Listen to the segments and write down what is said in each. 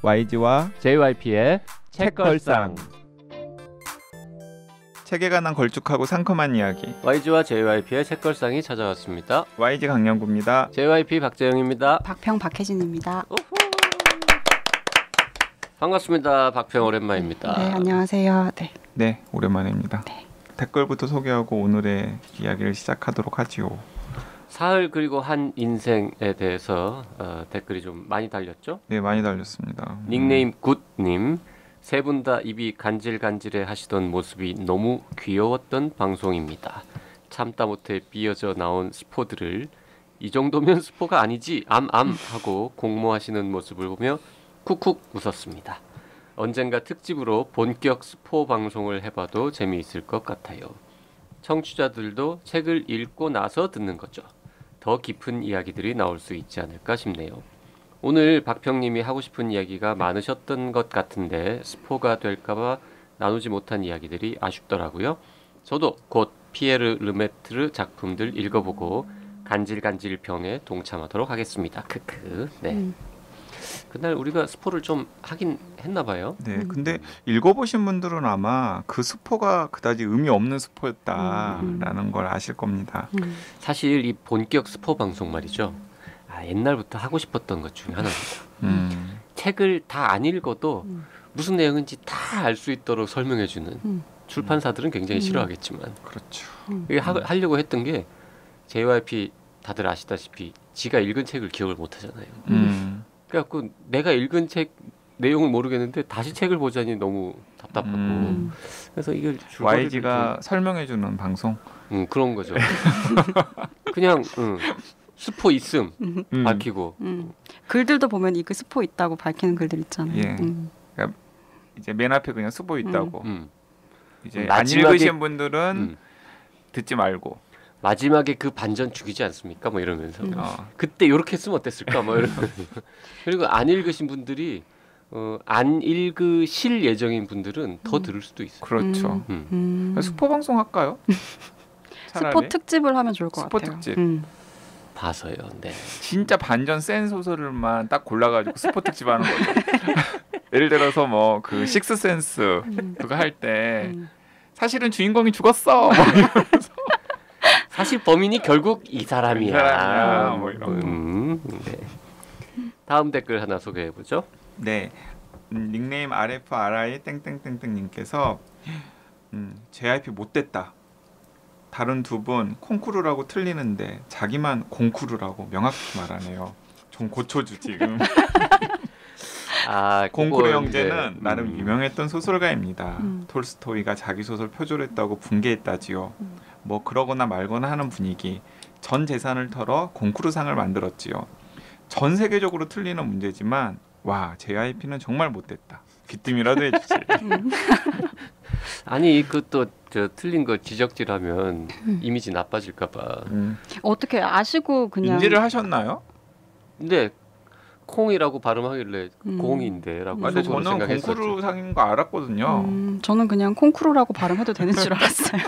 YG와 JYP의 책걸상. 책에 관한 걸쭉하고 상큼한 이야기. YG와 JYP의 책걸상이 찾아왔습니다. YG 강량구입니다. JYP 박재영입니다. 박평 박혜진입니다. 반갑습니다. 박평 오랜만입니다. 네, 안녕하세요. 네, 오랜만입니다. 네. 댓글부터 소개하고 오늘의 이야기를 시작하도록 하지요. 사흘 그리고 한 인생에 대해서 댓글이 좀 많이 달렸죠? 네, 많이 달렸습니다. 닉네임 굿님, 세 분 다 입이 간질간질해 하시던 모습이 너무 귀여웠던 방송입니다. 참다 못해 삐어져 나온 스포들을 이 정도면 스포가 아니지 암 하고 공모하시는 모습을 보며 쿡쿡 웃었습니다. 언젠가 특집으로 본격 스포 방송을 해봐도 재미있을 것 같아요. 청취자들도 책을 읽고 나서 듣는 거죠. 더 깊은 이야기들이 나올 수 있지 않을까 싶네요. 오늘 박평님이 하고 싶은 이야기가 많으셨던 것 같은데 스포가 될까봐 나누지 못한 이야기들이 아쉽더라고요. 저도 곧 피에르 르메트르 작품들 읽어보고 간질간질 평에 동참하도록 하겠습니다. 크크. 네. 그날 우리가 스포를 좀 하긴 했나 봐요. 네, 근데 읽어보신 분들은 아마 그 스포가 그다지 의미 없는 스포였다라는 걸 아실 겁니다. 사실 이 본격 스포 방송 말이죠. 옛날부터 하고 싶었던 것 중에 하나입니다. 책을 다 안 읽어도 무슨 내용인지 다 알 수 있도록 설명해주는 출판사들은 굉장히 싫어하겠지만 그렇죠. 이게 하려고 했던 게 JYP 다들 아시다시피 지가 읽은 책을 기억을 못하잖아요. 그래갖고 내가 읽은 책 내용을 모르겠는데 다시 책을 보자니 너무 답답하고 그래서 이걸 YG가 설명해주는 방송 그런 거죠. 그냥 스포 있음 밝히고 글들도 보면 이거 스포 있다고 밝히는 글들 있잖아요. 예. 그러니까 이제 맨 앞에 그냥 스포 있다고 이제 안 마지막에, 읽으신 분들은 듣지 말고 마지막에 그 반전 죽이지 않습니까? 뭐 이러면서 그때 이렇게 했으면 어땠을까? 뭐 이러면서 그리고 안 읽으신 분들이 안 읽으실 예정인 분들은 더 들을 수도 있어요. 그렇죠. 스포 방송 할까요? 스포 특집을 하면 좋을 것 스포 같아요. 특집. 봐서요. 네. 진짜 반전 센 소설을만 딱 골라가지고 스포 특집 하는 거죠. 예를 들어서 뭐 그 식스센스 그거 할 때 사실은 주인공이 죽었어. 뭐 이러면서. 사실 범인이 결국 이 사람이야. 뭐 이런 거. 네. 다음 댓글 하나 소개해 보죠. 네, 닉네임 RFRI 땡땡땡땡님께서 JYP 못됐다. 다른 두 분 콩쿠르라고 틀리는데 자기만 공쿠르라고 명확히 말하네요. 좀 고쳐주 지금. 공쿠르 형제는 나름 유명했던 소설가입니다. 톨스토이가 자기 소설 표절했다고 분개했다지요. 뭐 그러거나 말거나 하는 분위기. 전 재산을 털어 공쿠르상을 만들었지요. 전 세계적으로 틀리는 문제지만 와 JYP는 정말 못됐다. 귀뜸이라도 해주지. 아니 그것도 저 틀린 거 지적질하면 이미지 나빠질까봐. 어떻게 아시고 그냥 인지를 하셨나요? 근데 콩이라고 발음하길래 공인데라고 근데 저는 공쿠르상인 거 알았거든요. 저는 그냥 콩쿠르라고 발음해도 되는 줄 알았어요.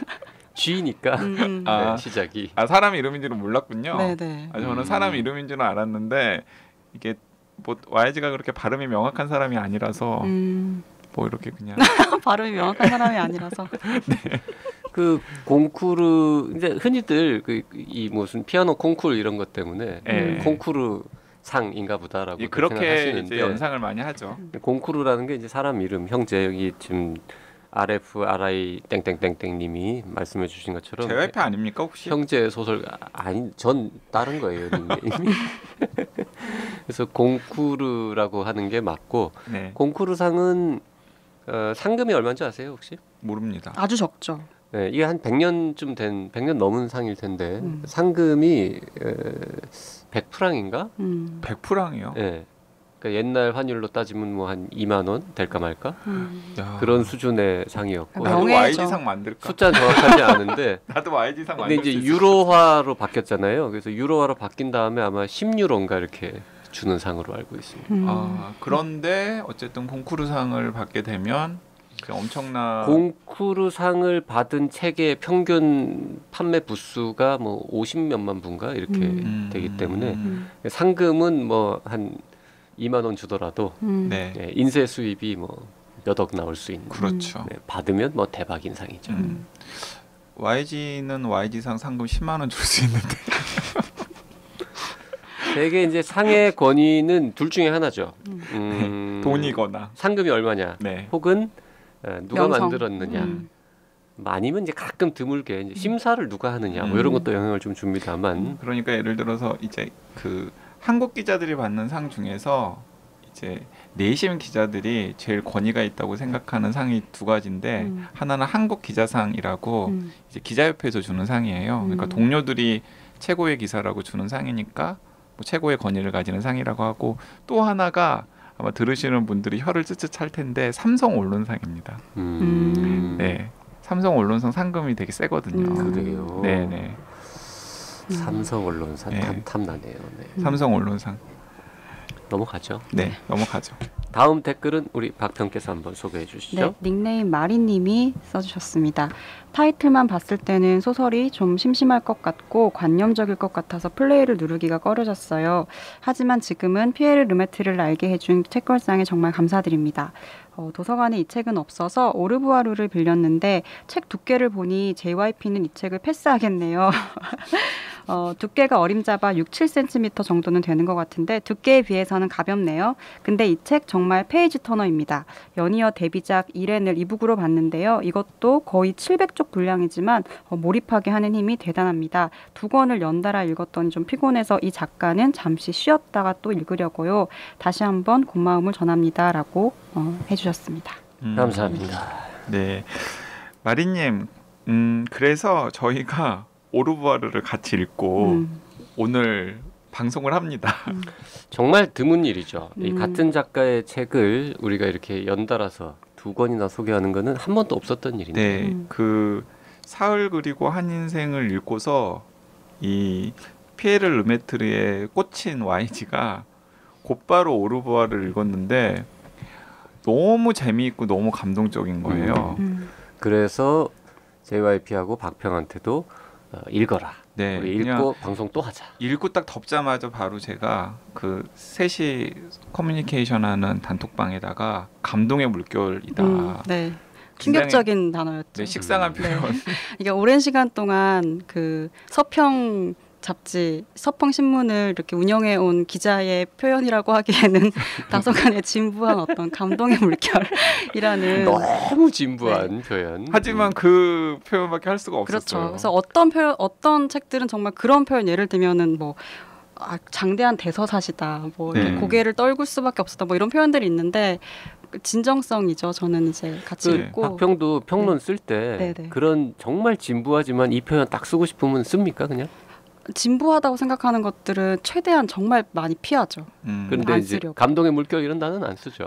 G니까 네, 시작이. 사람 이름인지는 몰랐군요. 네네. 저는 사람 이름인 줄은 알았는데 이게 뭐 YG가 그렇게 발음이 명확한 사람이 아니라서 뭐 이렇게 그냥 발음이 명확한 사람이 아니라서. 네. 그 공쿠르 이제 흔히들 이 무슨 피아노 콩쿠르 이런 것 때문에 콩쿠르 상인가 보다라고 그렇게 생각하시는데 이제 연상을 많이 하죠. 공쿠르라는 게 이제 사람 이름. 형제 여기 지금 RFRI 땡땡땡땡님이 말씀해 주신 것처럼 JYP 아닙니까 혹시? 형제 소설 아니 전 다른 거예요. 그래서 공쿠르라고 하는 게 맞고 네. 공쿠르상은 상금이 얼마인지 아세요 혹시? 모릅니다. 아주 적죠. 네, 이게 한 100년쯤 된 100년 넘은 상일 텐데 상금이 100프랑인가? 100프랑이요? 네. 그러니까 옛날 환율로 따지면 뭐 한 2만 원 될까 말까? 그런 수준의 상이었고. 나도 YG상 만들까? 숫자는 정확하지 않은데. 나도 YG상 근데 만들 이제 유로화로 바뀌었잖아요. 그래서 유로화로 바뀐 다음에 아마 10유로인가 이렇게 주는 상으로 알고 있습니다. 그런데 어쨌든 공쿠르상을 받게 되면 엄청난 공쿠르상을 받은 책의 평균 판매 부수가 뭐 50몇만 부인가 이렇게 되기 때문에 상금은 뭐 한 2만 원 주더라도 네. 네, 인쇄 수입이 뭐 몇 억 나올 수 있는. 그렇죠. 네, 받으면 뭐 대박 인상이죠. YG는 YG상 상금 10만 원 줄 수 있는데. 되게 이제 상의 권위는 둘 중에 하나죠. 돈이거나. 상금이 얼마냐, 네. 혹은 누가 명성. 만들었느냐. 아니면 이제 가끔 드물게 이제 심사를 누가 하느냐, 뭐 이런 것도 영향을 좀 줍니다만. 그러니까 예를 들어서 이제 그 한국 기자들이 받는 상 중에서 이제 내심 기자들이 제일 권위가 있다고 생각하는 상이 두 가지인데 하나는 한국 기자상이라고 이제 기자협회에서 주는 상이에요. 그러니까 동료들이 최고의 기사라고 주는 상이니까 뭐 최고의 권위를 가지는 상이라고 하고, 또 하나가 아마 들으시는 분들이 혀를 쯧쯧 찰 텐데 삼성 언론상입니다. 네, 삼성 언론상 상금이 되게 세거든요. 그래요. 네네. 삼성 언론사 네. 탐나네요. 네. 삼성 언론상. 넘어가죠. 네, 넘어가죠. 다음 댓글은 우리 박평께서 한번 소개해 주시죠. 네, 닉네임 마리님이 써주셨습니다. 타이틀만 봤을 때는 소설이 좀 심심할 것 같고 관념적일 것 같아서 플레이를 누르기가 꺼려졌어요. 하지만 지금은 피에르 르메트를 알게 해준 책걸상에 정말 감사드립니다. 도서관에 이 책은 없어서 오르부아르를 빌렸는데 책 두께를 보니 JYP는 이 책을 패스하겠네요. 두께가 어림잡아 6, 7cm 정도는 되는 것 같은데 두께에 비해서는 가볍네요. 근데 이 책 정말 페이지 터너입니다. 연이어 데뷔작 이렌을 이북으로 봤는데요. 이것도 거의 700쪽 분량이지만 몰입하게 하는 힘이 대단합니다. 두 권을 연달아 읽었더니 좀 피곤해서 이 작가는 잠시 쉬었다가 또 읽으려고요. 다시 한번 고마움을 전합니다. 라고 해주셨습니다. 감사합니다. 네, 마리님, 그래서 저희가 오르부아르를 같이 읽고 오늘 방송을 합니다. 정말 드문 일이죠. 이 같은 작가의 책을 우리가 이렇게 연달아서 두 권이나 소개하는 거는 한 번도 없었던 일인데. 네, 그 사흘 그리고 한 인생을 읽고서 이 피에르 르메트르에 꽂힌 YG가 곧바로 오르부아르를 읽었는데 너무 재미있고 너무 감동적인 거예요. 그래서 JYP하고 박평한테도 읽어라. 네, 우리 그냥 읽고 방송 또 하자. 읽고 딱 덮자마자 바로 제가 그 셋이 커뮤니케이션하는 단톡방에다가 감동의 물결이다. 네. 충격적인 단어였죠. 네, 식상한 표현. 이게 오랜 시간 동안 그 서평 잡지, 서평 신문을 이렇게 운영해 온 기자의 표현이라고 하기에는 다소간에 진부한 어떤 감동의 물결이라는. 너무 진부한 표현. 하지만 그 표현밖에 할 수가 없었어요. 그렇죠. 그래서 어떤 표현, 어떤 책들은 정말 그런 표현, 예를 들면은 뭐 장대한 대서사시다, 뭐 이렇게 고개를 떨굴 수밖에 없었다, 뭐 이런 표현들이 있는데 진정성이죠. 저는 이제 같이 읽고. 박평도 평론 쓸 때 그런 정말 진부하지만 이 표현 딱 쓰고 싶으면 씁니까 그냥? 진부하다고 생각하는 것들은 최대한 정말 많이 피하죠. 그런데 이제 감동의 물결 이런 단어는 안 쓰죠.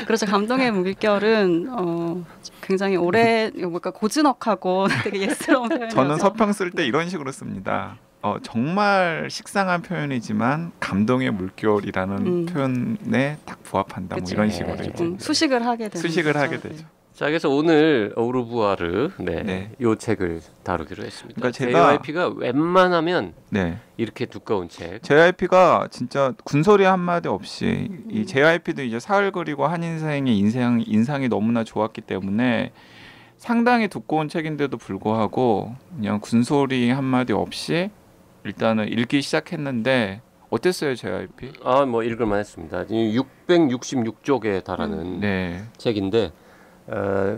그렇죠. 감동의 물결은 굉장히 오래 뭔가 고즈넉하고 되게 예스러운 표현이라서. 저는 서평 쓸 때 이런 식으로 씁니다. 정말 식상한 표현이지만 감동의 물결이라는 표현에 딱 부합한다. 뭐 이런 식으로 수식을 하게 되죠. 수식을 하게 되죠. 자, 그래서 오늘 오르부아르 이 책을 다루기로 했습니다. 그러니까 제가 JYP가 웬만하면 이렇게 두꺼운 책. JYP가 진짜 군소리 한마디 없이 이 JYP도 이제 사흘 그리고 한 인생의 인상이 너무나 좋았기 때문에 상당히 두꺼운 책인데도 불구하고 그냥 군소리 한마디 없이 일단은 읽기 시작했는데 어땠어요, JYP? 뭐 읽을만 했습니다. 666쪽에 달하는 책인데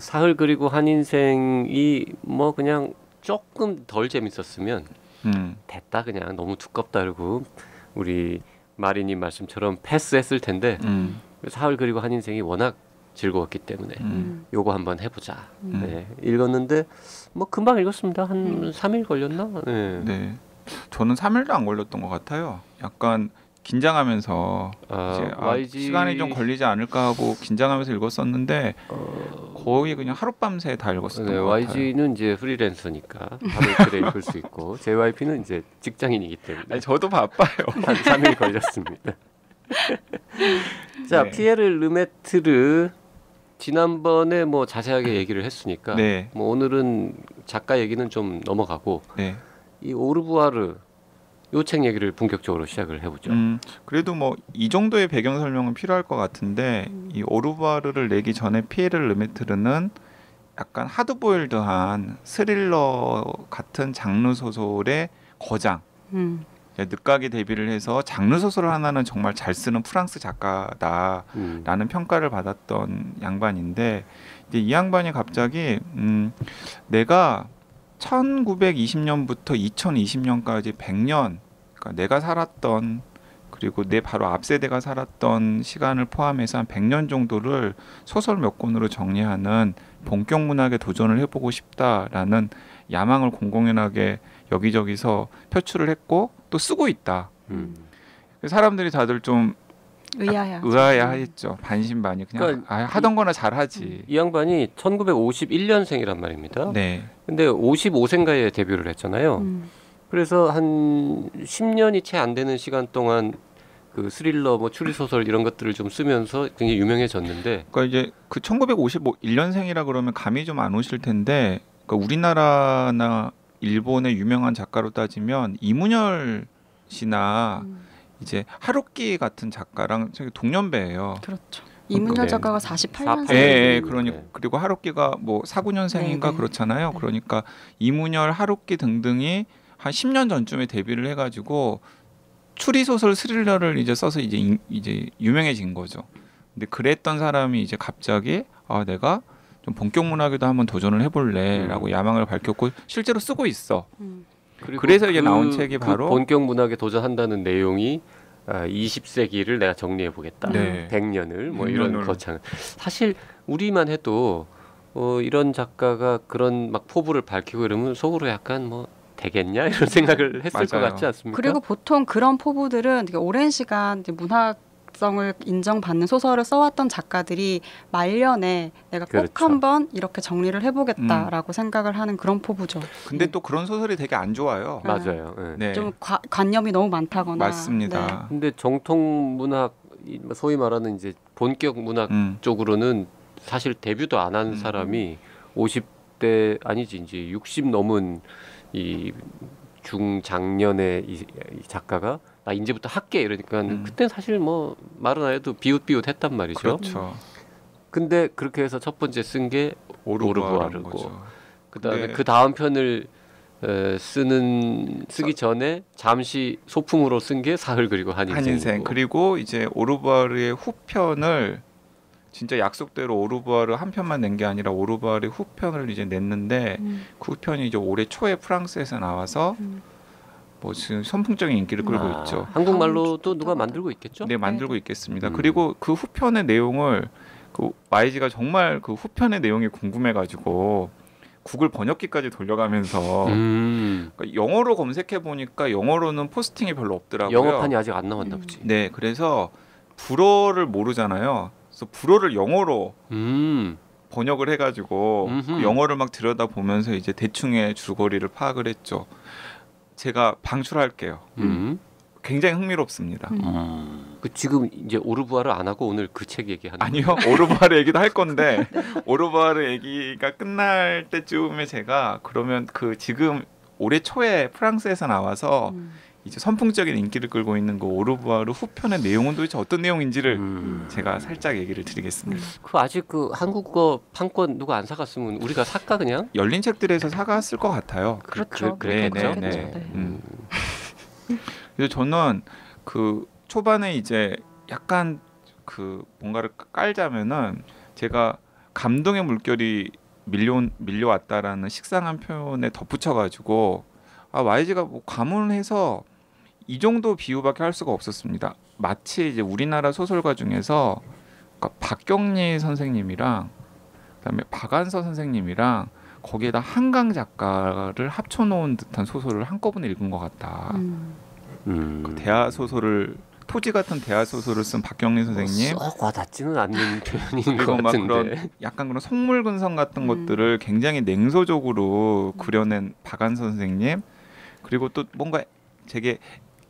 사흘 그리고 한 인생이 뭐 그냥 조금 덜 재밌었으면 됐다, 그냥 너무 두껍다 그러고 우리 마리님 말씀처럼 패스했을 텐데 사흘 그리고 한 인생이 워낙 즐거웠기 때문에 요거 한번 해보자. 읽었는데 뭐 금방 읽었습니다. 한 3일 걸렸나? 네. 저는 3일도 안 걸렸던 것 같아요. 약간 긴장하면서 이제 시간이 좀 걸리지 않을까 하고 긴장하면서 읽었었는데 거의 그냥 하룻밤새 다 읽었었던 것 같아요. YG는 이제 프리랜서니까 하루 이틀에 읽을 수 있고 JYP는 이제 직장인이기 때문에. 아니, 저도 바빠요. 한 3일 걸렸습니다. 자, 피에르 르메트르 지난번에 뭐 자세하게 얘기를 했으니까 뭐 오늘은 작가 얘기는 좀 넘어가고 이 오르부아르 요 책 얘기를 본격적으로 시작을 해보죠. 그래도 뭐 이 정도의 배경 설명은 필요할 것 같은데 이 오르부아르를 내기 전에 피에르 르메트르는 약간 하드보일드한 스릴러 같은 장르 소설의 거장. 늦가게 데뷔를 해서 장르 소설 하나는 정말 잘 쓰는 프랑스 작가다라는 평가를 받았던 양반인데 이제 이 양반이 갑자기 내가 1920년부터 2020년까지 100년 그러니까 내가 살았던 그리고 내 바로 앞 세대가 살았던 시간을 포함해서 한 100년 정도를 소설 몇 권으로 정리하는 본격 문학에 도전을 해보고 싶다라는 야망을 공공연하게 여기저기서 표출을 했고 또 쓰고 있다. 사람들이 다들 좀 의아해했죠. 반신반의 그냥 그러니까 하던 거나 잘하지. 이 양반이 1951년생이란 말입니다. 네. 근데 55세인가에 데뷔를 했잖아요. 그래서 한 10년이 채 안 되는 시간 동안 그 스릴러, 뭐 추리 소설 이런 것들을 좀 쓰면서 굉장히 유명해졌는데. 그러니까 이제 그 1951년생이라 그러면 감이 좀 안 오실 텐데, 그러니까 우리나라나 일본의 유명한 작가로 따지면 이문열 씨나 이제 하루키 같은 작가랑 저기 동년배예요. 그렇죠. 이문열 작가가 48년생. 예, 그러니까 그리고 하루키가 뭐 49년생인가 그렇잖아요. 네. 그러니까 이문열, 하루키 등등이 한 10년 전쯤에 데뷔를 해가지고 추리 소설 스릴러를 이제 써서 이제 유명해진 거죠. 근데 그랬던 사람이 이제 갑자기 내가 좀 본격 문학에도 한번 도전을 해볼래라고 야망을 밝혔고 실제로 쓰고 있어. 그래서 이제 나온 책이 바로 본격 문학에 도전한다는 내용이 20세기를 내가 정리해 보겠다. 네. 100년을 뭐 이런 거창. 사실 우리만 해도 이런 작가가 그런 막 포부를 밝히고 이러면 속으로 약간 뭐 되겠냐 이런 생각을 했을 것 같지 않습니까? 그리고 보통 그런 포부들은 되게 오랜 시간 이제 문학성을 인정받는 소설을 써왔던 작가들이 말년에 내가 꼭 한번 이렇게 정리를 해보겠다라고 생각을 하는 그런 포부죠. 근데 또 그런 소설이 되게 안 좋아요. 맞아요. 네. 좀 관념이 너무 많다거나. 맞습니다. 네. 근데 정통 문학 소위 말하는 이제 본격 문학 쪽으로는 사실 데뷔도 안 한 사람이 50대 아니지 이제 60 넘은 이 중장년의 이 작가가 나 이제부터 할게 이러니까 그때 사실 뭐 말은 안 해도 비웃비웃했단 말이죠. 그렇죠. 근데 그렇게 해서 첫 번째 쓴 게 오르부아르고 그다음에 근데 그 다음 편을 쓰기 전에 잠시 소품으로 쓴 게 사흘 그리고 한인생. 그리고 이제 오르부아르의 후편을 진짜 약속대로 오르부아르 한 편만 낸 게 아니라 오르부아르 후편을 이제 냈는데 그 후편이 이제 올해 초에 프랑스에서 나와서 뭐 지금 선풍적인 인기를 끌고 있죠. 한국말로도 누가 만들고 있겠죠? 네, 만들고 있겠습니다. 그리고 그 후편의 내용을 그 YG가 정말 그 후편의 내용이 궁금해가지고 구글 번역기까지 돌려가면서 그러니까 영어로 검색해 보니까 영어로는 포스팅이 별로 없더라고요. 영어판이 아직 안 나왔나 보지. 네, 그래서 불어를 모르잖아요. 그래서 불어를 영어로 번역을 해가지고 그 영어를 막 들여다 보면서 이제 대충의 줄거리를 파악을 했죠. 제가 방출할게요. 굉장히 흥미롭습니다. 그 지금 이제 오르부아르 안 하고 오늘 그 책 얘기하는 아니요, 오르부아르 얘기도 할 건데 오르부아르 얘기가 끝날 때쯤에 제가 그러면 그 지금 올해 초에 프랑스에서 나와서 이제 선풍적인 인기를 끌고 있는 그 오르부아르 후편의 내용은 도대체 어떤 내용인지를 제가 살짝 얘기를 드리겠습니다. 그 아직 그 한국어 판권 누가 안 사갔으면 우리가 살까 그냥? 열린 책들에서 사갔을 것 같아요. 그렇죠. 네. 그래서 저는 그 초반에 이제 약간 그 뭔가를 깔자면은 제가 감동의 물결이 밀려왔다라는 식상한 표현에 덧붙여가지고 YG가 뭐 과문해서 이 정도 비유밖에 할 수가 없었습니다. 마치 이제 우리나라 소설가 중에서 그러니까 박경리 선생님이랑 그다음에 박안서 선생님이랑 거기에다 한강 작가를 합쳐놓은 듯한 소설을 한꺼번에 읽은 것 같다. 그 대하 소설을 토지 같은 대하 소설을 쓴 박경리 선생님. 썩 와닿지는 않는 표현인 것 그리고 막 같은데. 그런 약간 그런 속물근성 같은 것들을 굉장히 냉소적으로 그려낸 박안서 선생님. 그리고 또 뭔가 되게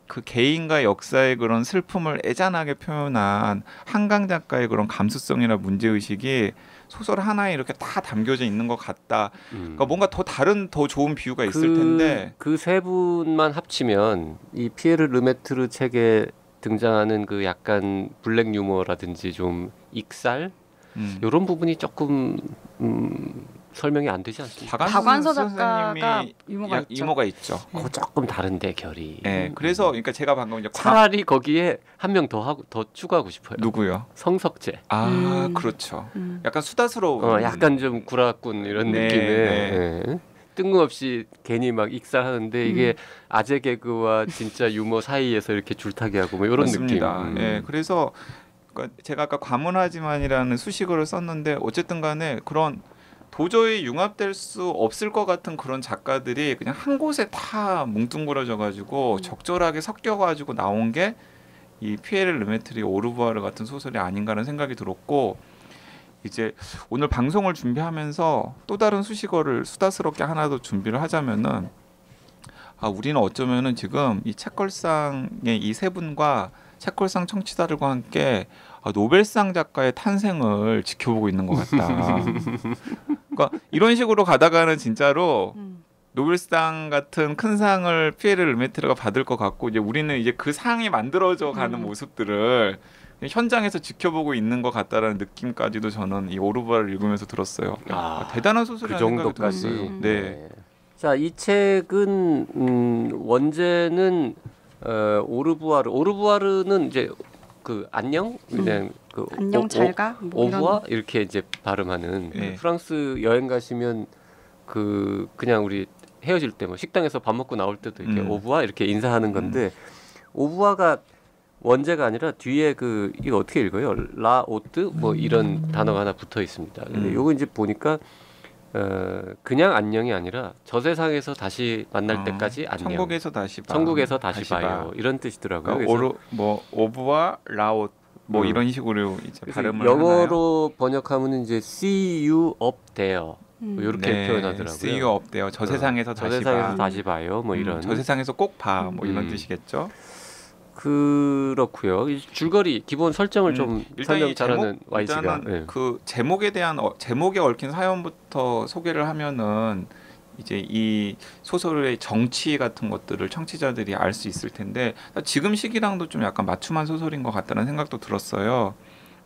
그 개인과 역사의 그런 슬픔을 애잔하게 표현한 한강 작가의 그런 감수성이나 문제의식이 소설 하나에 이렇게 다 담겨져 있는 것 같다. 그러니까 뭔가 더 좋은 비유가 있을 텐데 그 세 분만 합치면 이 피에르 르메트르 책에 등장하는 그 약간 블랙 유머라든지 좀 익살 이런 부분이 조금 설명이 안 되지 않습니까? 박완서 작가가 유머가 있죠. 그거 조금 다른데 결이. 네, 그래서 그러니까 제가 방금 이제 차라리 거기에 한 명 더 추가하고 싶어요. 누구요? 성석재. 그렇죠. 약간 수다스러운. 약간 좀 구라꾼 이런 네, 느낌의. 네. 네. 뜬금없이 괜히 막 익살하는데 이게 아재 개그와 진짜 유머 사이에서 이렇게 줄타기 하고 뭐 이런 맞습니다. 느낌. 네, 그래서 그러니까 제가 아까 과문하지만이라는 수식어를 썼는데 어쨌든 간에 그런 도저히 융합될 수 없을 것 같은 그런 작가들이 그냥 한 곳에 다 뭉뚱그려져 가지고 적절하게 섞여 가지고 나온 게 이 피에르 르메트르의 오르부아르 같은 소설이 아닌가라는 생각이 들었고 이제 오늘 방송을 준비하면서 또 다른 수식어를 수다스럽게 하나 더 준비를 하자면은 우리는 어쩌면은 지금 이 책걸상의 이 세 분과 책걸상 청취자들과 함께 노벨상 작가의 탄생을 지켜보고 있는 것 같다. 그러니까 이런 식으로 가다가는 진짜로 노벨상 같은 큰 상을 피에르 르메트르가 받을 것 같고 이제 우리는 이제 그 상이 만들어져 가는 모습들을 현장에서 지켜보고 있는 것 같다라는 느낌까지도 저는 이 오르부아를 읽으면서 들었어요. 대단한 소설이라는 생각이 들었어요. 네. 자, 이 책은 원제는 오르부아르는 이제 그 안녕 그냥 그 안녕 잘가 뭐 오부아 이렇게 이제 발음하는 네. 프랑스 여행 가시면 그냥 우리 헤어질 때 뭐 식당에서 밥 먹고 나올 때도 이렇게 오부아 이렇게 인사하는 건데 오부아가 원제가 아니라 뒤에 이거 어떻게 읽어요? 라오트 뭐 이런 단어가 하나 붙어 있습니다. 근데 요거 이제 보니까 그냥 안녕이 아니라 저 세상에서 다시 만날 때까지 안녕. 천국에서 다시 봐. 천국에서 다시 봐요. 이런 뜻이더라고요. 그러니까 오부아 라오 뭐 이런 식으로 이제 발음을 영어로 번역하면 이제 see you up there. 뭐 이렇게 표현하더라고요. See you up there. 저 세상에서 다시 봐요. 뭐 이런. 저 세상에서 꼭 봐. 뭐 이런 뜻이겠죠. 그렇고요. 줄거리 기본 설정을 좀 설명 잘하는 YG가 그 제목에 대한 제목에 얽힌 사연부터 소개를 하면은 이제 이 소설의 정치 같은 것들을 청취자들이 알 수 있을 텐데 지금 시기랑도 좀 약간 맞춤한 소설인 것 같다는 생각도 들었어요.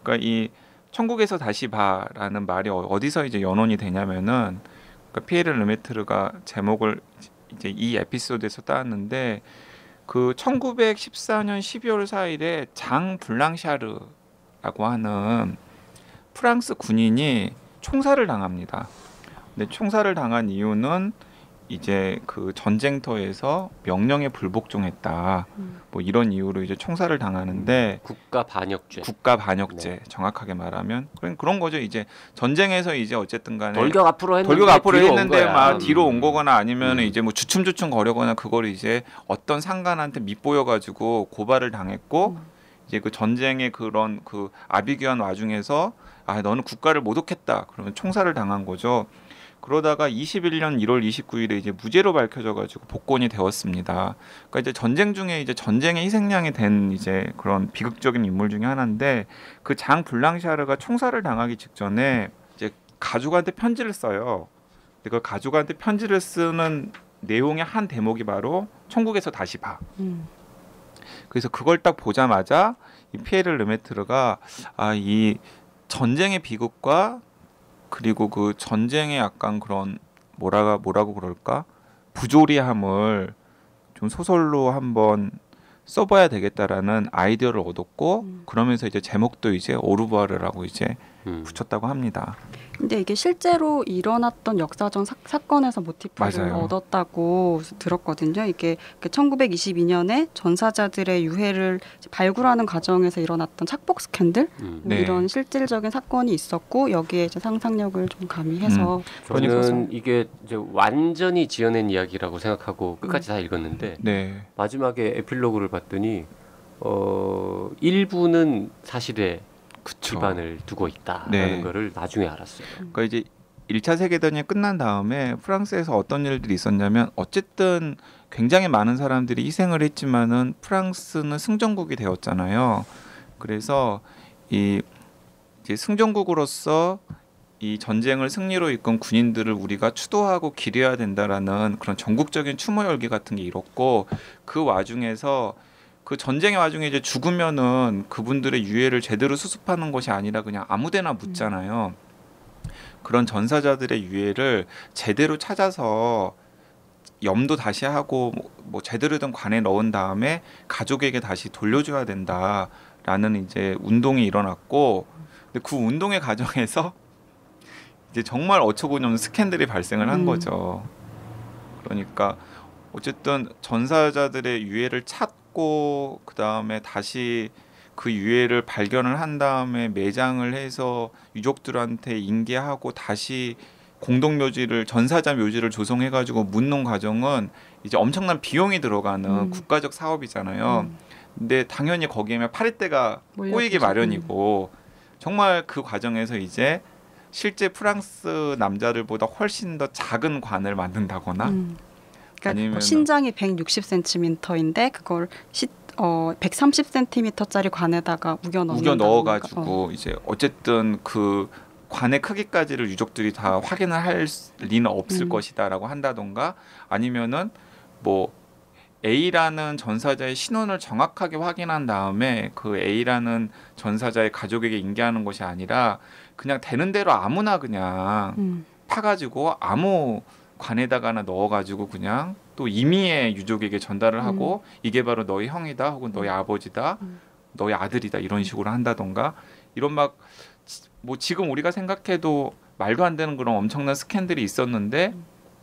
그러니까 이 천국에서 다시 봐라는 말이 어디서 이제 연원이 되냐면은 그러니까 피에르 르메트르가 제목을 이제 이 에피소드에서 따왔는데 그 1914년 12월 4일에 장 블랑샤르라고 하는 프랑스 군인이 총살을 당합니다. 근데 총살을 당한 이유는 이제 그 전쟁터에서 명령에 불복종했다. 뭐 이런 이유로 이제 총살을 당하는데 국가 반역죄. 네. 정확하게 말하면 그런 거죠. 이제 전쟁에서 이제 어쨌든 간에 돌격 앞으로 했는데 막 뒤로 온 거거나 아니면 이제 뭐 주춤주춤 거려거나 그걸 이제 어떤 상관한테 밑보여 가지고 고발을 당했고 이제 그 전쟁의 그런 그 아비규환 와중에서 너는 국가를 모독했다. 그러면 총살을 당한 거죠. 그러다가 21년 1월 29일에 이제 무죄로 밝혀져 가지고 복권이 되었습니다. 그러니까 이제 전쟁 중에 이제 전쟁의 희생양이 된 이제 그런 비극적인 인물 중에 하나인데 그 장 블랑샤르가 총살을 당하기 직전에 이제 가족한테 편지를 써요. 근데 그 가족한테 편지를 쓰는 내용의 한 대목이 바로 천국에서 다시 봐. 그래서 그걸 딱 보자마자 이 피에르 르메트르가 이 전쟁의 비극과 그리고 그 전쟁의 약간 그런 뭐라고 그럴까 부조리함을 좀 소설로 한번 써봐야 되겠다라는 아이디어를 얻었고 그러면서 이제 제목도 이제 오르부아르라고 이제 붙였다고 합니다. 근데 이게 실제로 일어났던 역사적 사건에서 모티프를 맞아요. 얻었다고 들었거든요. 이게 1922년에 전사자들의 유해를 발굴하는 과정에서 일어났던 착복 스캔들 네. 이런 실질적인 사건이 있었고 여기에 이제 상상력을 좀 가미해서 저는 이게 이제 완전히 지어낸 이야기라고 생각하고 끝까지 다 읽었는데 네. 마지막에 에필로그를 봤더니 일부는 사실에 기반을 두고 있다라는 거를 나중에 알았어요. 그러니까 이제 1차 세계대전이 끝난 다음에 프랑스에서 어떤 일들이 있었냐면 어쨌든 굉장히 많은 사람들이 희생을 했지만은 프랑스는 승전국이 되었잖아요. 그래서 이제 승전국으로서 이 전쟁을 승리로 이끈 군인들을 우리가 추도하고 기려야 된다라는 그런 전국적인 추모 열기 같은 게 일었고 그 와중에서 그 전쟁의 와중에 이제 죽으면은 그분들의 유해를 제대로 수습하는 것이 아니라 그냥 아무데나 묻잖아요. 그런 전사자들의 유해를 제대로 찾아서 염도 다시 하고 뭐 제대로 된 관에 넣은 다음에 가족에게 다시 돌려줘야 된다라는 이제 운동이 일어났고 근데 그 운동의 과정에서 이제 정말 어처구니 없는 스캔들이 발생을 한 거죠. 그러니까 어쨌든 전사자들의 유해를 찾고 그 다음에 다시 그 유해를 발견을 한 다음에 매장을 해서 유족들한테 인계하고 다시 공동묘지를 전사자 묘지를 조성해가지고 묻는 과정은 이제 엄청난 비용이 들어가는 국가적 사업이잖아요. 근데 당연히 거기에는 파리떼가 꼬이기 마련이고 정말 그 과정에서 이제 실제 프랑스 남자들보다 훨씬 더 작은 관을 만든다거나 그러니까 아니면 신장이 160cm인데 그걸 130cm짜리 관에다가 우겨 넣어가지고 이제 어쨌든 그 관의 크기까지를 유족들이 다 확인을 할 리는 없을 것이다라고 한다던가 아니면은 뭐 A라는 전사자의 신원을 정확하게 확인한 다음에 그 A라는 전사자의 가족에게 인계하는 것이 아니라 그냥 되는 대로 아무나 그냥 파가지고 아무 관에다가나 넣어가지고 그냥 또 임의의 유족에게 전달을 하고 이게 바로 너희 형이다 혹은 너희 아버지다 너희 아들이다 이런 식으로 한다던가 이런 막 뭐 지금 우리가 생각해도 말도 안 되는 그런 엄청난 스캔들이 있었는데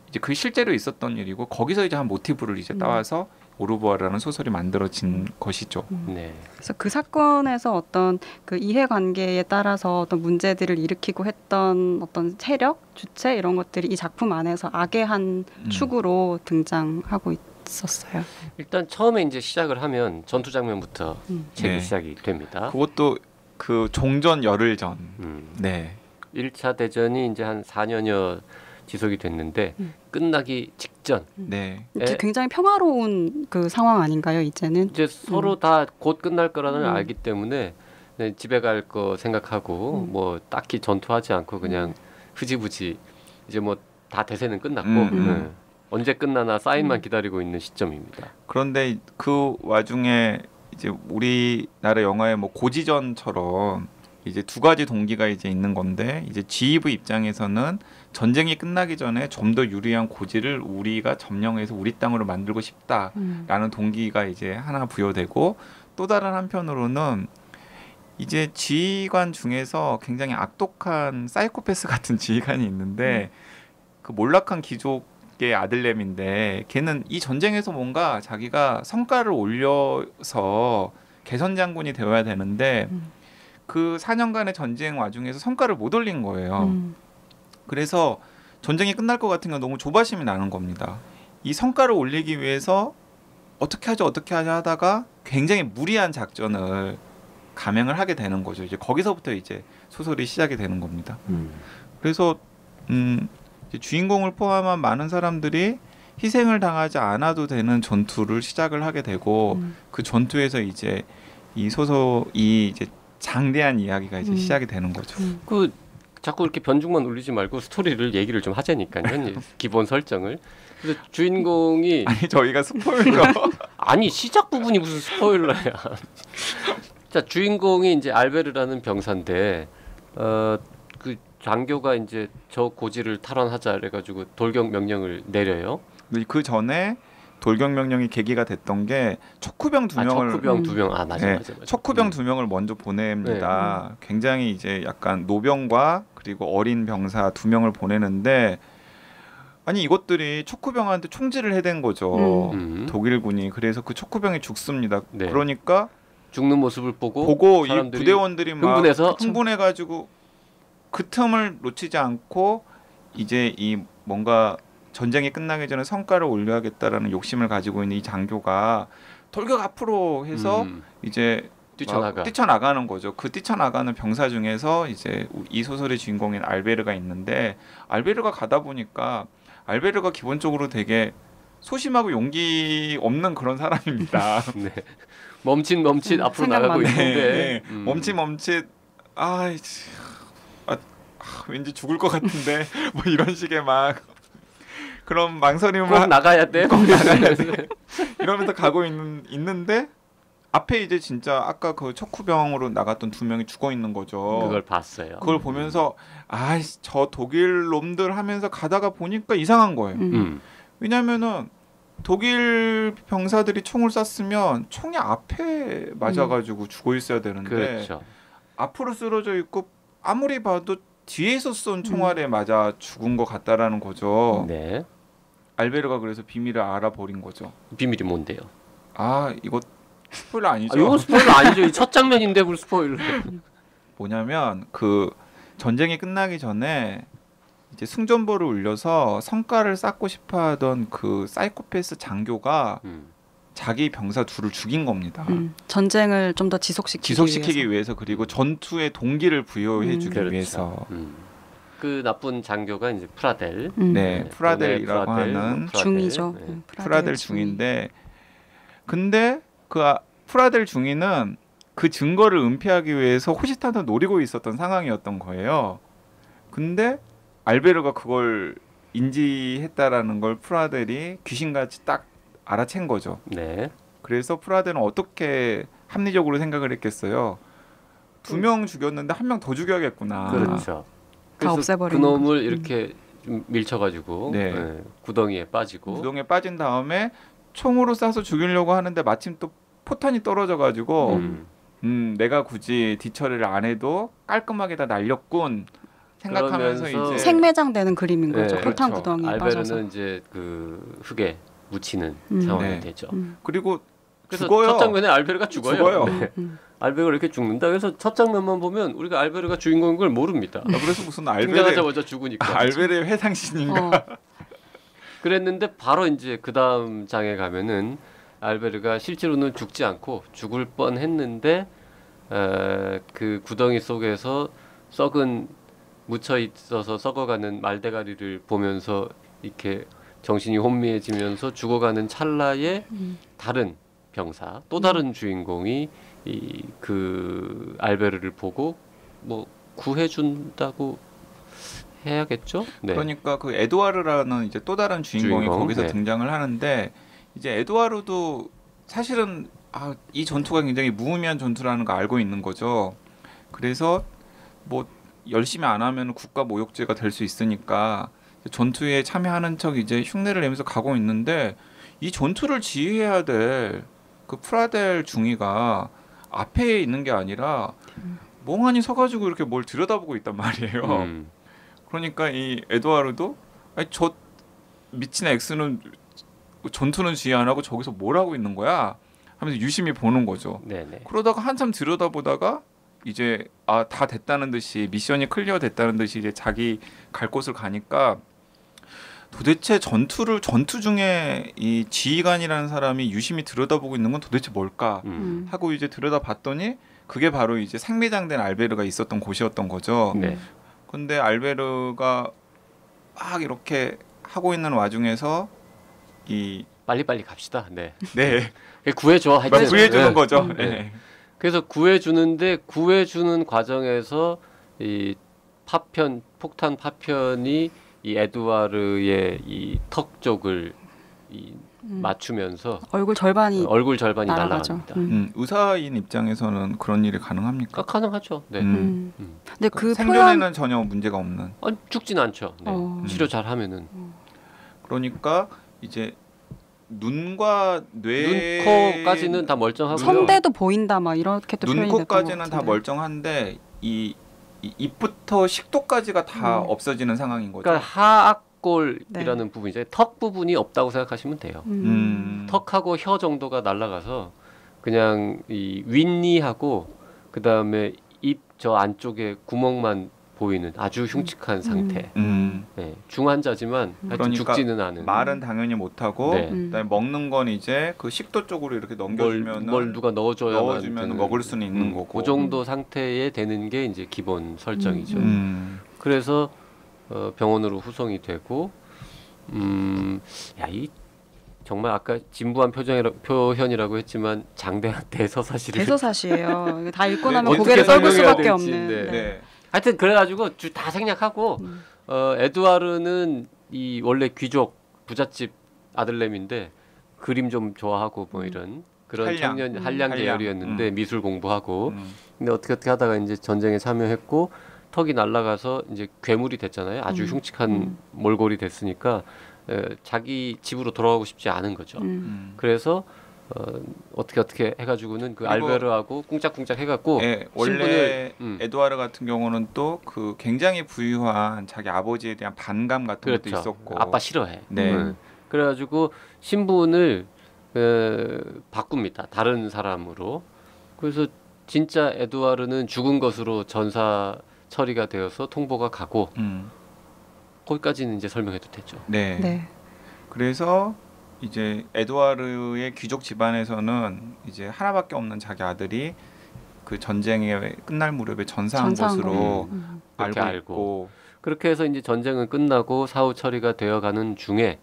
이제 그게 실제로 있었던 일이고 거기서 이제 한 모티브를 이제 따와서 오르부아라는 소설이 만들어진 것이죠. 네. 그래서 그 사건에서 어떤 그 이해관계에 따라서 어떤 문제들을 일으키고 했던 어떤 세력, 주체 이런 것들이 이 작품 안에서 악의 한 축으로 등장하고 있었어요. 일단 처음에 이제 시작을 하면 전투 장면부터 책이 네. 시작이 됩니다. 그것도 그 종전 열흘 전. 네. 1차 대전이 이제 한 4년여 지속이 됐는데 끝나기 직전. 네. 굉장히 평화로운 그 상황 아닌가요, 이제는? 이제 서로 다 곧 끝날 거라는 걸 알기 때문에 네, 집에 갈 거 생각하고 뭐 딱히 전투하지 않고 그냥 흐지부지 이제 뭐 다 대세는 끝났고 네. 언제 끝나나 사인만 기다리고 있는 시점입니다. 그런데 그 와중에 이제 우리나라 영화의 뭐 고지전처럼 이제 두 가지 동기가 이제 있는 건데 이제 지휘부 입장에서는 전쟁이 끝나기 전에 좀 더 유리한 고지를 우리가 점령해서 우리 땅으로 만들고 싶다라는 동기가 이제 하나 부여되고 또 다른 한편으로는 이제 지휘관 중에서 굉장히 악독한 사이코패스 같은 지휘관이 있는데 그 몰락한 귀족의 아들내미인데 걔는 이 전쟁에서 뭔가 자기가 성과를 올려서 개선 장군이 되어야 되는데 그 4년간의 전쟁 와중에서 성과를 못 올린 거예요. 그래서 전쟁이 끝날 것 같은 건 너무 조바심이 나는 겁니다. 이 성과를 올리기 위해서 어떻게 하자 하다가 굉장히 무리한 작전을 감행을 하게 되는 거죠. 이제 거기서부터 이제 소설이 시작이 되는 겁니다. 그래서 이제 주인공을 포함한 많은 사람들이 희생을 당하지 않아도 되는 전투를 시작을 하게 되고 그 전투에서 이제 이 소설이 이제 장대한 이야기가 이제 시작이 되는 거죠. 그 자꾸 이렇게 변죽만 울리지 말고 스토리를 얘기를 좀 하자니까요. 기본 설정을. 그래서 주인공이 아니 저희가 스포일러 아니 시작 부분이 무슨 스포일러야. 자 주인공이 이제 알베르라는 병사인데 그 장교가 이제 저 고지를 탈환하자 그래가지고 돌격 명령을 내려요. 그 전에 돌격 명령이 계기가 됐던 게 척후병 두 명을 척후병 두 명. 맞아. 척후병 두 명을 먼저 보냅니다. 굉장히 이제 약간 노병과 그리고 어린 병사 두 명을 보내는데 아니 이것들이 척후병한테 총질을 해댄 거죠. 독일군이. 그래서 그 척후병이 죽습니다. 네. 그러니까 죽는 모습을 보고 이 부대원들이 막 흥분해가지고 그 틈을 놓치지 않고 이제 이 뭔가 전쟁이 끝나기 전에 성과를 올려야겠다라는 욕심을 가지고 있는 이 장교가 돌격 앞으로 해서 이제 뛰쳐나가는 거죠. 그 뛰쳐나가는 병사 중에서 이제 이 소설의 주인공인 알베르가 있는데 알베르가 가다 보니까 알베르가 기본적으로 되게 소심하고 용기 없는 그런 사람입니다. 네. 멈칫 앞으로 나가고 있는데 멈칫 왠지 죽을 것 같은데 뭐 이런 식의 막 그런 망설임을 꼭 나가야 돼. 꼭 나가야 돼. 이러면서 가고 있는데 앞에 이제 진짜 아까 그 척후병으로 나갔던 2명이 죽어 있는 거죠. 그걸 봤어요. 그걸 보면서 저 독일 놈들 하면서 가다가 보니까 이상한 거예요. 왜냐면은 독일 병사들이 총을 쐈으면 총이 앞에 맞아가지고 죽어 있어야 되는데 그렇죠. 앞으로 쓰러져 있고 아무리 봐도 뒤에서 쏜 총알에 맞아 죽은 것 같다라는 거죠. 네. 알베르가 그래서 비밀을 알아버린 거죠. 비밀이 뭔데요? 이거 스포일러 아니죠? 이건 스포일러 아니죠. 이 첫 장면인데 뭘 스포일러? 뭐냐면 그 전쟁이 끝나기 전에 이제 승전보를 울려서 성과를 쌓고 싶어하던 그 사이코패스 장교가 자기 병사 둘을 죽인 겁니다. 전쟁을 좀 더 지속시키기 위해서 그리고 전투의 동기를 부여해주기 그렇죠. 위해서. 그 나쁜 장교가 이제 프라델. 네, 프라델이라고 하는 중이죠. 네. 프라델 중인데, 근데 그 프라델 중위는 그 증거를 은폐하기 위해서 호시탐탐 노리고 있었던 상황이었던 거예요. 근데 알베르가 그걸 인지했다라는 걸 프라델이 귀신같이 딱 알아챈 거죠. 네. 그래서 프라델은 어떻게 합리적으로 생각을 했겠어요. 2명 죽였는데 1명 더 죽여야겠구나. 그렇죠. 다 그래서 없애버리는 그 놈을 이렇게 좀 밀쳐가지고 네. 구덩이에 빠지고 구덩이에 빠진 다음에 총으로 쏴서 죽이려고 하는데 마침 또 포탄이 떨어져가지고 내가 굳이 뒤처리를 안 해도 깔끔하게 다 날렸군 생각하면서 그러면서 이제 생매장되는 그림인 거죠. 네, 포탄 그렇죠. 구덩이에 알베르는 빠져서. 이제 그 흙에 묻히는 상황이 네. 되죠. 그리고 그래서 죽어요. 첫 장면에 알베르가 죽어요. 네. 음. 알베르가 이렇게 죽는다. 그래서 첫 장면만 보면 우리가 알베르가 주인공인 걸 모릅니다. 그래서 무슨 등장하자마자 죽으니까. 알베르의 회상신인가? 그랬는데 바로 이제 그 다음 장에 가면은 알베르가 실제로는 죽지 않고 죽을 뻔했는데 그 구덩이 속에서 썩은 묻혀 있어서 썩어가는 말대가리를 보면서 이렇게 정신이 혼미해지면서 죽어가는 찰나에 다른 병사, 또 다른 주인공이 그 알베르를 보고 뭐 구해준다고 해야겠죠? 네. 그러니까 그 에두아르라는 이제 또 다른 주인공이 거기서 네. 등장을 하는데 이제 에두아르도 사실은 이 전투가 굉장히 무의미한 전투라는 거 알고 있는 거죠. 그래서 뭐 열심히 안 하면 국가 모욕죄가 될 수 있으니까 전투에 참여하는 척 이제 흉내를 내면서 가고 있는데 이 전투를 지휘해야 될 그 프라델 중위가 앞에 있는 게 아니라 멍하니 서가지고 이렇게 뭘 들여다보고 있단 말이에요. 그러니까 이 에두아르도 저 미친 엑스는 전투는 지휘 안 하고 저기서 뭘 하고 있는 거야? 하면서 유심히 보는 거죠. 네네. 그러다가 한참 들여다보다가 이제 다 됐다는 듯이 미션이 클리어 됐다는 듯이 이제 자기 갈 곳을 가니까 도대체 전투 중에 이 지휘관이라는 사람이 유심히 들여다보고 있는 건 도대체 뭘까 하고 이제 들여다봤더니 그게 바로 이제 생매장된 알베르가 있었던 곳이었던 거죠. 네. 근데 알베르가 막 이렇게 하고 있는 와중에서 빨리빨리 갑시다. 네. 네. 구해줘. 하여튼. 구해주는 네. 거죠. 네. 네. 그래서 구해주는데 구해주는 과정에서 이 폭탄 파편이 이 에두아르의 이 턱 쪽을 맞추면서 얼굴 절반이 얼굴 절반이 날아가죠. 날아갑니다. 의사인 입장에서는 그런 일이 가능합니까? 가능하죠. 네. 근데 그 생존에는 전혀 문제가 없는. 죽진 않죠. 네. 치료 잘하면은. 그러니까 이제 눈과 뇌, 눈코까지는 다 멀쩡하고요. 선대도 보인다 막 이렇게도 표현이 됐던 것 눈코까지는 다 같은데. 멀쩡한데 이 입부터 식도까지가 다 없어지는 상황인 거죠. 그러니까 하악골이라는 부분이죠. 턱 부분이 없다고 생각하시면 돼요. 턱하고 혀 정도가 날아가서 그냥 이 윗니하고 그 다음에 입 저 안쪽에 구멍만 보이는 아주 흉측한 상태. 네, 중환자지만 하여튼 그러니까 죽지는 않은. 말은 당연히 못하고 네. 그다음에 먹는 건 이제 그 식도 쪽으로 이렇게 넘겨주면 뭘 누가 넣어주면 먹을 수는 있는 거고. 그 정도 상태에 되는 게 이제 기본 설정이죠. 그래서 병원으로 후송이 되고, 이 정말 아까 진부한 표현이라고 했지만 장대한 대서사시를 대서사시예요. 다 읽고 네, 나면 어떻게 고개를 떨굴 설명해야 수밖에 될지, 없는. 네. 네. 하여튼 그래가지고 다 생략하고 에두아르는 이 원래 귀족 부잣집 아들내미인데 그림 좀 좋아하고 뭐 이런 그런 한량. 청년 한량 계열이었는데 미술 공부하고 음. 근데 어떻게 하다가 이제 전쟁에 참여했고 턱이 날아가서 이제 괴물이 됐잖아요. 아주 흉측한 몰골이 됐으니까 자기 집으로 돌아가고 싶지 않은 거죠. 그래서 어떻게 해가지고는 그 그리고 알베르하고 꿍짝꿍짝 해갖고 예, 원래 에두아르 같은 경우는 또 그 굉장히 부유한 자기 아버지에 대한 반감 같은 것도 그렇죠. 있었고 아빠 싫어해. 네. 그래가지고 신분을 바꿉니다. 다른 사람으로. 그래서 진짜 에두아르는 죽은 것으로 전사 처리가 되어서 통보가 가고 거기까지는 이제 설명해도 되죠. 네. 네. 그래서 이제 에두아르의 귀족 집안에서는 이제 하나밖에 없는 자기 아들이 그 전쟁이 끝날 무렵에 전사한 것으로 그렇게 알고 알고. 있고 그렇게 해서 이제 전쟁은 끝나고 사후 처리가 되어가는 중에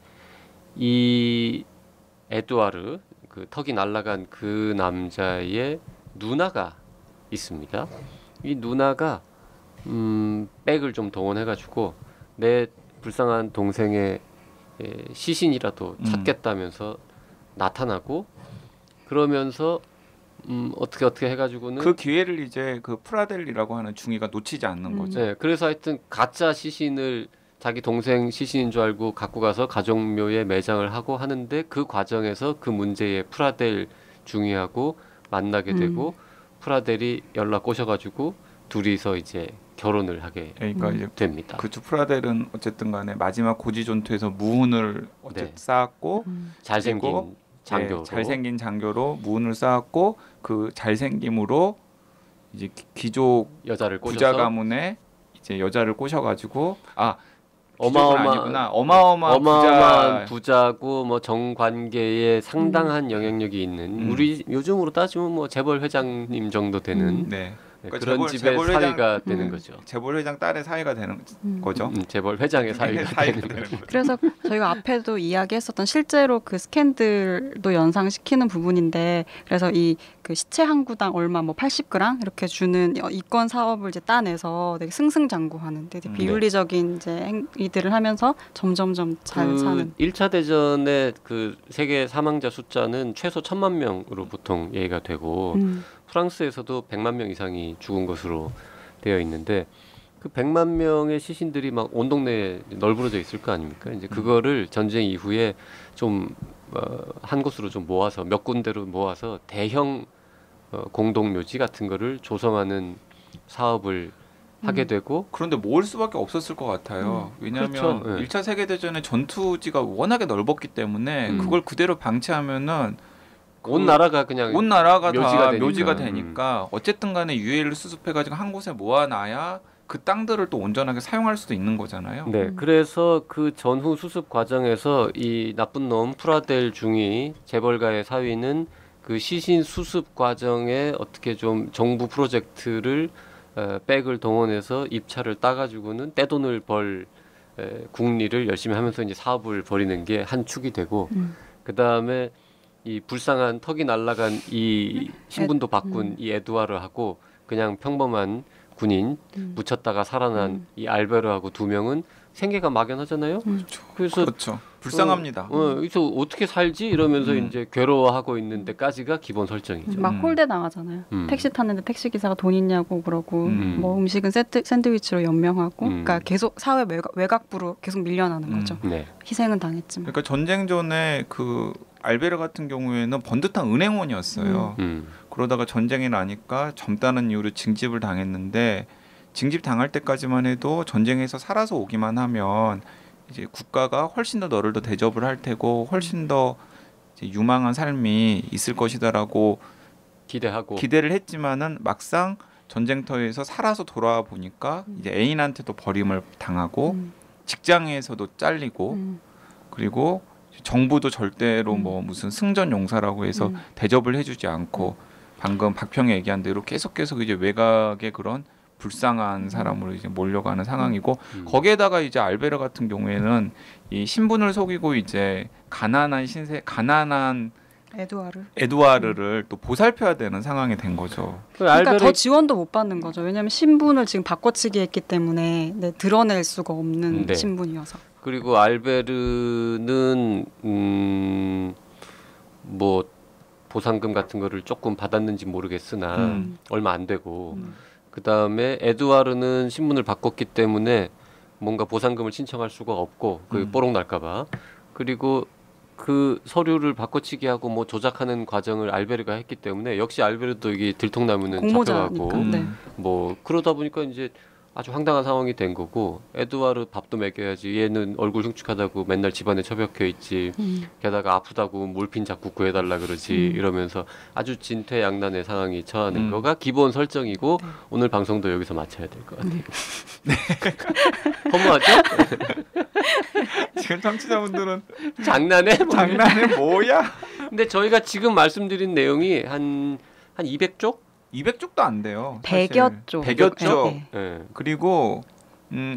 이 에두아르 그 턱이 날아간 그 남자의 누나가 있습니다. 이 누나가 백을 좀 동원해가지고 내 불쌍한 동생의 시신이라도 찾겠다면서 나타나고 그러면서 어떻게 해가지고는 그 기회를 이제 그 프라델리라고 하는 중위가 놓치지 않는 거죠. 네, 그래서 하여튼 가짜 시신을 자기 동생 시신인 줄 알고 갖고 가서 가족묘에 매장을 하고 하는데 그 과정에서 그 문제에 프라델 중위하고 만나게 되고 프라델이 연락 꼬셔가지고 둘이서 이제 결혼을 하게 그러니까 이제 됩니다. 그쪽 프라델은 어쨌든 간에 마지막 고지전투에서 무운을 네. 쌓았고 잘생긴 그리고, 장교로 잘생긴 장교로 무운을 쌓았고 그 잘생김으로 이제 귀족 여자를 꼬셔서 부자 가문에 이제 여자를 꼬셔가지고 어마어마한 어마어마한 부자고 뭐 정관계에 상당한 영향력이 있는 우리 요즘으로 따지면 뭐 재벌 회장님 정도 되는 네. 그러니까 그런 집의 사위가 되는 거죠. 재벌 회장 딸의 사위가 되는 거죠. 재벌 회장의 사위가 되는 거죠. 그래서 저희가 앞에도 이야기했었던 실제로 그 스캔들도 연상시키는 부분인데 그래서 이 그 시체 한 구당 얼마 뭐 80g 이렇게 주는 이권 사업을 이제 따내서 되게 승승장구하는 되게 비윤리적인 이제 행위들을 하면서 점점점 잘 사는. 1차 대전의 그 세계 사망자 숫자는 최소 1,000만 명으로 보통 얘기가 되고 프랑스에서도 100만 명 이상이 죽은 것으로 되어 있는데 그 100만 명의 시신들이 막 온 동네에 널브러져 있을 거 아닙니까? 이제 그거를 전쟁 이후에 좀 한 곳으로 좀 모아서 몇 군데로 모아서 대형 공동묘지 같은 거를 조성하는 사업을 하게 되고 그런데 모을 수밖에 없었을 것 같아요. 왜냐하면 그렇죠. 네. 1차 세계대전의 전투지가 워낙에 넓었기 때문에 그걸 그대로 방치하면은 온 나라가 그냥 온 나라가 다 묘지가 묘지가 되니까. 되니까 어쨌든 간에 유해를 수습해가지고 한 곳에 모아놔야 그 땅들을 또 온전하게 사용할 수도 있는 거잖아요. 네, 그래서 그 전후 수습 과정에서 이 나쁜 놈 프라델 중위 재벌가의 사위는 그 시신 수습 과정에 어떻게 좀 정부 프로젝트를 백을 동원해서 입찰을 따가지고는 떼돈을 벌 국리를 열심히 하면서 이제 사업을 벌이는 게 한 축이 되고 그 다음에 이 불쌍한 턱이 날아간 이 신분도 바꾼 이 에두아르하고 그냥 평범한 군인 묻혔다가 살아난 이 알베르하고 두 명은 생계가 막연하잖아요. 그렇죠. 불쌍합니다. 그래서 어떻게 살지 이러면서 이제 괴로워하고 있는 데까지가 기본 설정이죠. 막 홀대 당하잖아요. 택시 탔는데 택시 기사가 돈 있냐고 그러고 뭐 음식은 샌드위치로 연명하고 그러니까 계속 사회 외곽부로 계속 밀려나는 거죠. 네. 희생은 당했지만. 그러니까 전쟁 전에 그 알베르 같은 경우에는 번듯한 은행원이었어요. 그러다가 전쟁이 나니까 젊다는 이유로 징집을 당했는데 징집 당할 때까지만 해도 전쟁에서 살아서 오기만 하면 이제 국가가 훨씬 더 너를 더 대접을 할 테고 훨씬 더 이제 유망한 삶이 있을 것이다라고 기대를 했지만은 막상 전쟁터에서 살아서 돌아와 보니까 이제 애인한테도 버림을 당하고 직장에서도 잘리고 그리고 정부도 절대로 뭐 무슨 승전 용사라고 해서 대접을 해주지 않고 방금 박평이 얘기한 대로 계속 이제 외곽의 그런 불쌍한 사람으로 이제 몰려가는 상황이고 거기에다가 이제 알베르 같은 경우에는 이 신분을 속이고 이제 가난한 에두아르를 또 보살펴야 되는 상황이 된 거죠. 그러니까 더 지원도 못 받는 거죠. 왜냐하면 신분을 지금 바꿔치기 했기 때문에 드러낼 수가 없는 신분이어서. 그리고 알베르는 뭐 보상금 같은 거를 조금 받았는지 모르겠으나 얼마 안 되고 그다음에 에두아르는 신분을 바꿨기 때문에 뭔가 보상금을 신청할 수가 없고 그 뽀록 날까봐. 그리고 그 서류를 바꿔치기 하고 뭐 조작하는 과정을 알베르가 했기 때문에 역시 알베르도 이게 들통나면은 잡혀가고 뭐 그러다 보니까 이제 아주 황당한 상황이 된 거고 에두아르 밥도 먹여야지 얘는 얼굴 흉측하다고 맨날 집안에 처박혀 있지 게다가 아프다고 몰핀 자꾸 구해달라 그러지 이러면서 아주 진퇴양난의 상황이 처하는 거가 기본 설정이고 오늘 방송도 여기서 마쳐야 될 것 같아요. 네. 허무하죠? 지금 청취자분들은 장난해 뭐야? 근데 저희가 지금 말씀드린 내용이 한 200쪽? 200쪽도 안 돼요. 100여 쪽. 100여 쪽. 네. 그리고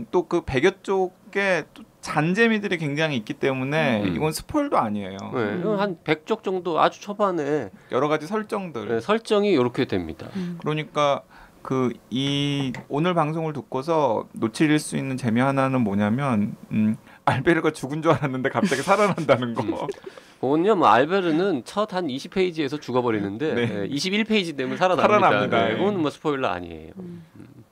또 그 100여 쪽에 또 잔재미들이 굉장히 있기 때문에 이건 스포일도 아니에요. 네. 한 100쪽 정도 아주 초반에 여러 가지 설정들. 네, 설정이 이렇게 됩니다. 그러니까 이 오늘 방송을 듣고서 놓칠 수 있는 재미 하나는 뭐냐면 알베르가 죽은 줄 알았는데 갑자기 살아난다는 거. 그건요, 뭐 알베르는 첫 한 20페이지에서 죽어버리는데 21페이지 되면 살아납니다. 네, 그건 뭐 스포일러 아니에요.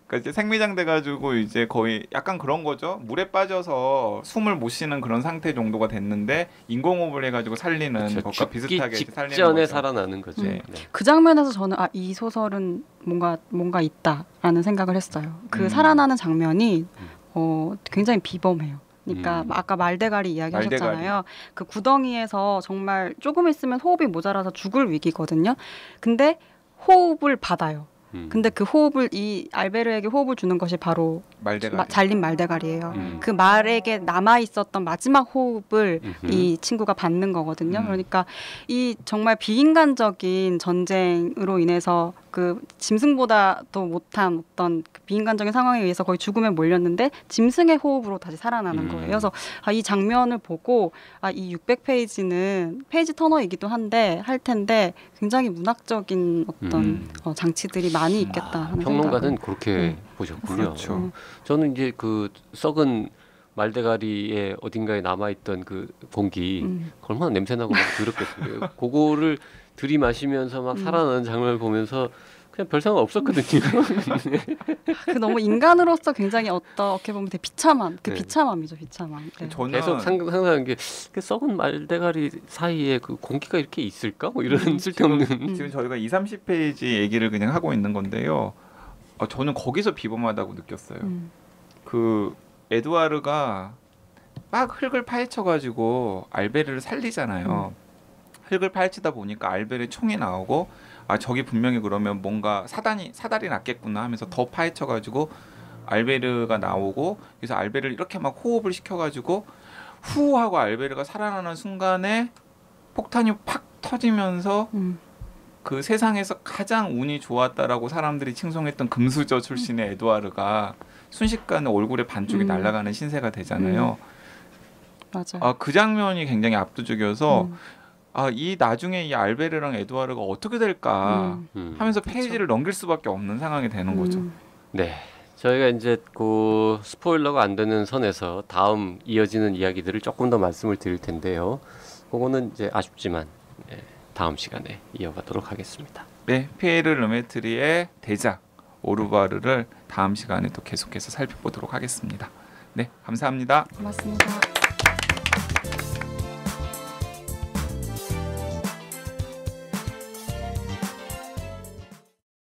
그러니까 이제 생미장 돼가지고 이제 거의 약간 그런 거죠. 물에 빠져서 숨을 못 쉬는 그런 상태 정도가 됐는데 인공호흡을 해가지고 살리는 것과 비슷하게 살리는 직전에 거죠. 살아나는 거죠. 네. 그 장면에서 저는 이 소설은 뭔가 있다라는 생각을 했어요. 그 살아나는 장면이 굉장히 비범해요. 그러니까 아까 말대가리 이야기하셨잖아요. 그 구덩이에서 정말 조금 있으면 호흡이 모자라서 죽을 위기거든요. 근데 호흡을 받아요. 근데 그 호흡을 이 알베르에게 호흡을 주는 것이 바로 잘린 말대가리예요. 그 말에게 남아 있었던 마지막 호흡을 이 친구가 받는 거거든요. 그러니까 이 정말 비인간적인 전쟁으로 인해서 그 짐승보다도 못한 어떤 그 비인간적인 상황에 의해서 거의 죽음에 몰렸는데 짐승의 호흡으로 다시 살아나는 거예요. 그래서 이 장면을 보고 이 600페이지는 페이지 터너이기도 한데 할 텐데 굉장히 문학적인 어떤 장치들이 많이 있겠다 하는 평론가는 그렇게 보셨군요. 그렇죠. 저는 이제 그 썩은 말대가리에 어딘가에 남아있던 그 공기 얼마나 냄새나고 막 더럽겠어요. 그거를 들이마시면서 막 살아나는 장면을 보면서 그냥 별 생각 없었거든요. 그 너무 인간으로서 굉장히 어떻게 보면 되게 비참한 비참함이죠, 비참함. 네. 저는 계속 상상한 게 그 썩은 말대가리 사이에 그 공기가 이렇게 있을까? 뭐 이런 쓸데없는. 지금 저희가 20-30페이지 얘기를 그냥 하고 있는 건데요. 저는 거기서 비범하다고 느꼈어요. 그 에두아르가 막 흙을 파헤쳐가지고 알베르를 살리잖아요. 흙을 파헤치다 보니까 알베르의 총이 나오고 저기 분명히 그러면 뭔가 사달이 났겠구나 하면서 더 파헤쳐가지고 알베르가 나오고 그래서 알베르를 이렇게 막 호흡을 시켜가지고 후 하고 알베르가 살아나는 순간에 폭탄이 팍 터지면서 그 세상에서 가장 운이 좋았다라고 사람들이 칭송했던 금수저 출신의 에두아르가 순식간에 얼굴에 반쪽이 날아가는 신세가 되잖아요. 맞아요. 그 장면이 굉장히 압도적이어서 이 나중에 이 알베르랑 에두아르가 어떻게 될까 하면서 페이지를 넘길 수밖에 없는 상황이 되는 거죠. 네, 저희가 이제 그 스포일러가 안 되는 선에서 다음 이어지는 이야기들을 조금 더 말씀을 드릴 텐데요. 그거는 이제 아쉽지만 다음 시간에 이어가도록 하겠습니다. 네, 피에르 르메트리의 대작 오르바르를 다음 시간에 또 계속해서 살펴보도록 하겠습니다. 네, 감사합니다. 고맙습니다.